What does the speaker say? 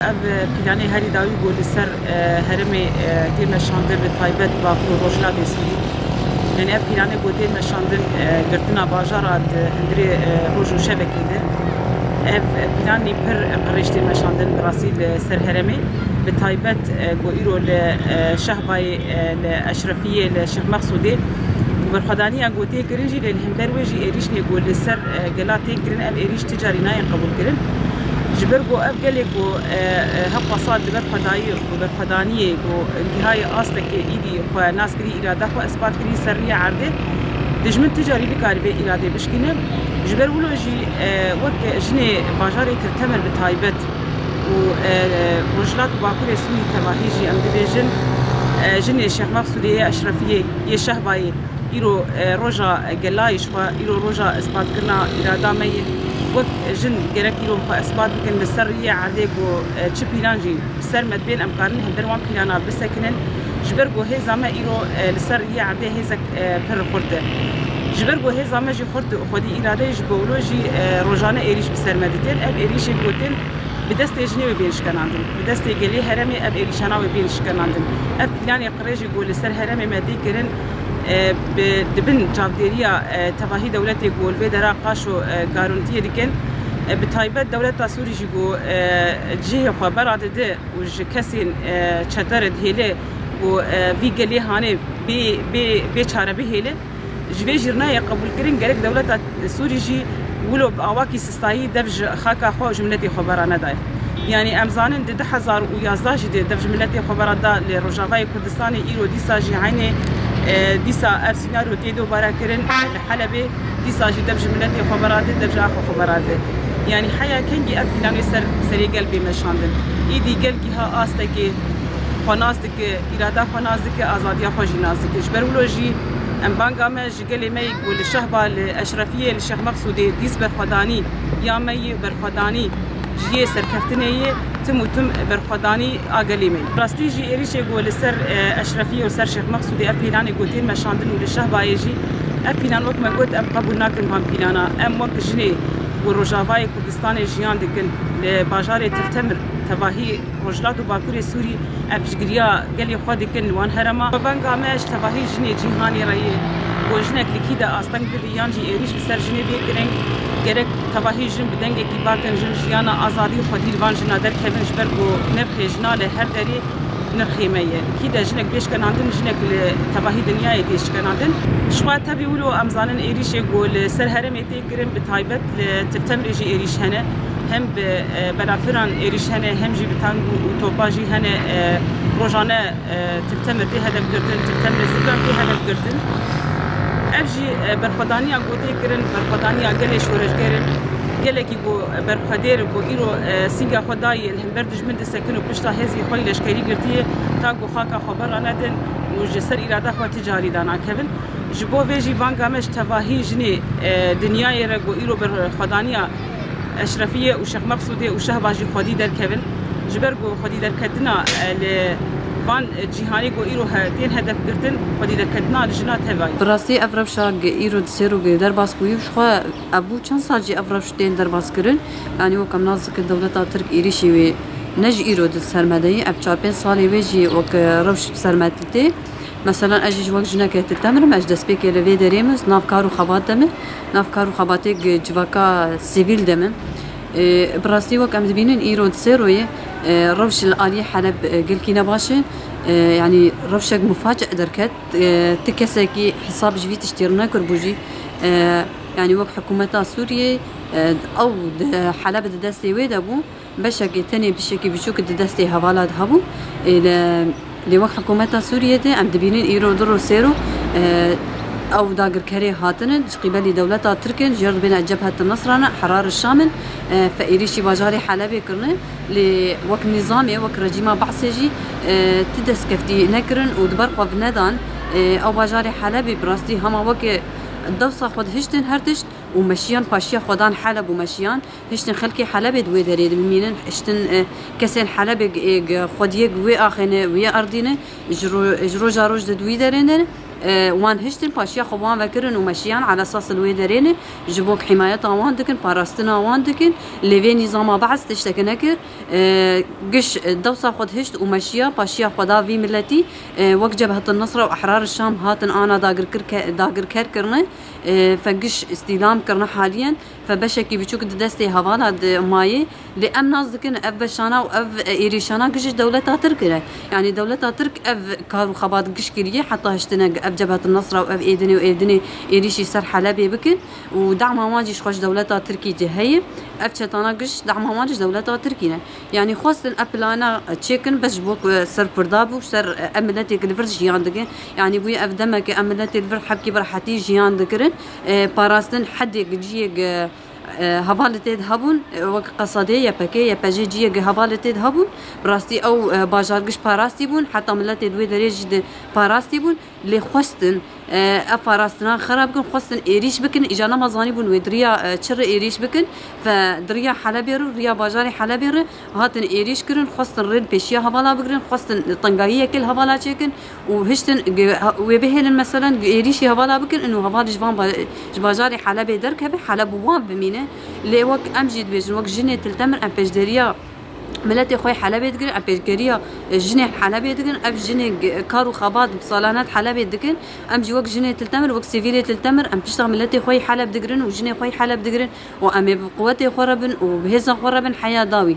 Ev planê herî dawî bû li ser herêmê tê meşandin li taybet Bakur û Rojhilatê Sûrî. Yani ev planê bû tê meşandin girtina bajara di hundirê roj û şevekê de. Ev planî pir qirêj tê meşandin bi rastî li ser herêmê. Bi taybet got îro li Şehbayê li Eşrefiyê li Şex Mexsûdê berxwedaniya got tê kirin jî lê li hember wê jî êrîşnê got li ser gela tê kirin ev êrîş ti carî nayên qebûl kirin. Ji ber got ev gelek got heqwa sal di ber xwedayî û berxwedaniyê got intîhayê astekê îdî xwe nas kirî îrada xwe ispat kirî ser rêya erdê dijmin ti carî bikarî vê îradê bişkîne. Ji ber wilo jî wek jinê bajarê Tirtemirê bi taybet û Rojhilat û Bakurê Sûrî tevahî jî em dibêjin jinê Şex Mexsûdê yê Eşrefiyê yê Şehbayê îro roja gelayî ji xwe îro roja ispatkirina îrada me ye. Wek jin gerek îro xwe ispat bikin li ser rêya erdê got çi pîlan jî ser medbên em karin hember wan pîlana bisekinin. Ji ber got hêza me îro li ser rêya erdê hêzek pir xurt e. Ji ber got hêza me jî xurt û xwedî îradeyê ji bo wilo jî rojane êrîş bi ser me didin. Ev êrîşê gotin bi destê jinê wê bên şikenandin. Bi destê gelê herêmê ev êrîşana wê bên şikenandin. Ev planê qirêj jî got li ser herêmê me dî kirin dibin çavdêriya tevahî dewletê got li vê dera qaş û garantiyê dikin. Bi taybet dewleta Sûrî jî got cihê xwe bera dide û ji kesên çeterê dihêle û vî gelê hanê bê çare bihêle. Ji vê jîrnayê qebûlkirin gerek dewleta Sûrî jî wilo bi awakî sistayî dev ji xaka xwe û ji milletê xwe bera nedaye. Yani em zanin di 2011 jî de dev ji milletê xwe bera da li Rojavayê Kurdistanê îro dîsa jî heynê dîsa ev sînaryo tê dubare kirin li Helebê dîsa jî dev ji milletê xwe bera de dev ji axwe xwe bera de. Yani heya kengî ev planê serê gel bê meşandin. Îdî gel giha astekê xwe nas dike, îrada xwe nas dike, azadiya xwe jî nas dike. Ji ber wilo jî em banga me ji gelê me got li Şehba li Eşrefiyê li Şex Mexsûdê dîs berxwedanî ya me yê berxwedanî ji yê serkeftinê yê tim û tim berxwedanî a gelê me. Rastî jî êrîşê got li ser Eşrefiyê û ser Şex Mexsûdê ev planê got tê meşandin û li Şehbayê jî ev plan wek me got em qebûl nakin van plana. Em wek jinê û Rojavayê Kurdistanê jiyan dikin li bajarê Tirtemir tevahî Rojhilat û Bakurê Sûrî ev piştgiriya gelê xwe dikin li wan herêma. Benga me ji tevahî jinê cîhanê re yê got jinek li kî de asteng bibî yan jî êrîş li ser jinê bê kirin. Gerek tevahî jin bi dengekî bakin jin jiyana azadî xwedî li van jina derkevin ji ber got nirxê jina li her derê nirxê me ye. Kî de jinek bê şikenandin jinek li tevahî dinyayê tê şikenandin. Ji xwe tevî wilo em zanin êrîşê got li ser herêmê tê kirin bi taybet li Tirtemirê jî êrîş hene. Hem bi belafiran êrîş hene hem jî bi tang û topa jî hene rojane Tirtemir tê hedef girtin, Tirtemirê Sîrdan tê hedef girtin. Ev jî berxwedaniya got tê kirin, berxwedaniya gelê şoreşgerin. Gelekî got berxwedêr got îro sînga xwe dayê li hember dijmin disekin û pişta hêzê xwe leşkerî girtiye ta got xaka xwe bera nedin û ji ser îrada xwe ti carî da nakevin. Ji bo vê jî vanga me ji tevahî jinê dinyayê re got îro berxwedaniya Eşrefiyê û Şex Mexsûdê û Şehba jî xwedî derkevin. Ji ber got xwedî derketina li van cîhanê got îro tên hedef girtin xwedî derketina li jina tevayî. Bi rastî ev rewşa îro di Sêrûgê derbas bûyî ji xwe ev bû çend sal jî ev rewş tên derbas kirin. Yani wek em nas dikin dewleta Tirk êrîşê wê ne ji îro di sermedeyî ev 4-5 salê wê jî wek rewş sermedî tê. Mesela ez jî wek jinekê Tirtemirim ez destpêkê li vê derê me navkar û xebat de min. Navkar û xebatê civaka sivîl de min. Bi rastî wek em dibînin îro di Sêroyê rewş li aliyê Heleb gelkî ne baş e. Yani rewşek muface derket ti kesekî hesab ji vî tiştê nekir bû jî yani wek hikûmeta Sûriyê ew di Heleb di destê wê de bû beşekê tenê bişekî biçûk di destê hevala hebû. Li wek hikûmeta Sûriyê de em dibînin îro dir û sêro ew dagirkerê hatinin ji qîbelî dewleta Tirkên ji bêhna Cebhet Nesrane Herar Şamên fe êrîşî bajarê Helebê kirine lê wek nîzamê wek rejîma Behsê jî ti destkeftî nekirin û di ber xwe nedan ew bajarê Helebê bi rastî hema wekê dewsa xwe dihiştin her tişt û meşiyan paşiya xwedan Heleb û meşiyan hiştin xelkê Helebê di wê derê dibînin hiştin kesên Helebê xwediyê wê axêne wê erdîne ji roja roj di wî derê ne وان هشتن باشيا خوان وكرن ومشيان على اساس الويدرين جبوك حمايتها وان دكن باراستنا وان دكن ليفي نظام بعث تشتكنكر قش دوسا خد هشت ومشيا باشيا خدا في ملتي وقت جبهة النصر واحرار الشام هاتن انا داقر كرنا فقش استلام كرنا حاليا فبشكي بتشوك دستي هوالا ماي لأم ناس دكن اف بشانا واف ايريشانا قش دولتها تركنا يعني دولتها ترك اف كارو خبات قش كريه حتى هشتنا اف جبهة النصر واف ايدني ايريشي سر حلبي بكن ودعم ماجيش خوش دولتها تركي جهي اف شتانا قش دعم ماجيش دولتها تركينا يعني خاصة ابلانا تشيكن بس بوك سر بردابو سر املتي كلفر جيان دكن يعني بوي اف دمك املتي كلفر حبكي برحتي جيان دكرن باراستن حد يجيك هفالتي هبون وق قصدي يبكي يبجي جي هفالتي هبون براستي او باجارگش باراستي بون حتى ملتي دوي درجه باراستي بون لي خوستن افاراستنا خراب كن خوستن ايريش بكن اجانا مزاني بون ودريا تشر ايريش بكن فدريا حلبير ريا باجاري حلبير هاتن ايريش كرن خوستن رين بيشيا هفالا بكرن خوستن طنقايه كل هفالا تشكن وهشتن وبهن مثلا ايريشي هفالا بكن انه هفال جبان باجاري حلبي درك حلب وان بمينه لي وك امجد بيجن وك جنه تلتمر ام بجدريا ملتي خوي حلبي دكن ام بجريا جنه حلبي دكن ام جنه كارو خبات بصالانات حلبي دكن ام جي وك جنه تلتمر وك سيفيلي تلتمر ام بتشتغل ملتي خوي حلب دكرن وجنه خوي حلب دكرن وام بقوتي خربن وبهزه خربن حياه ضاوي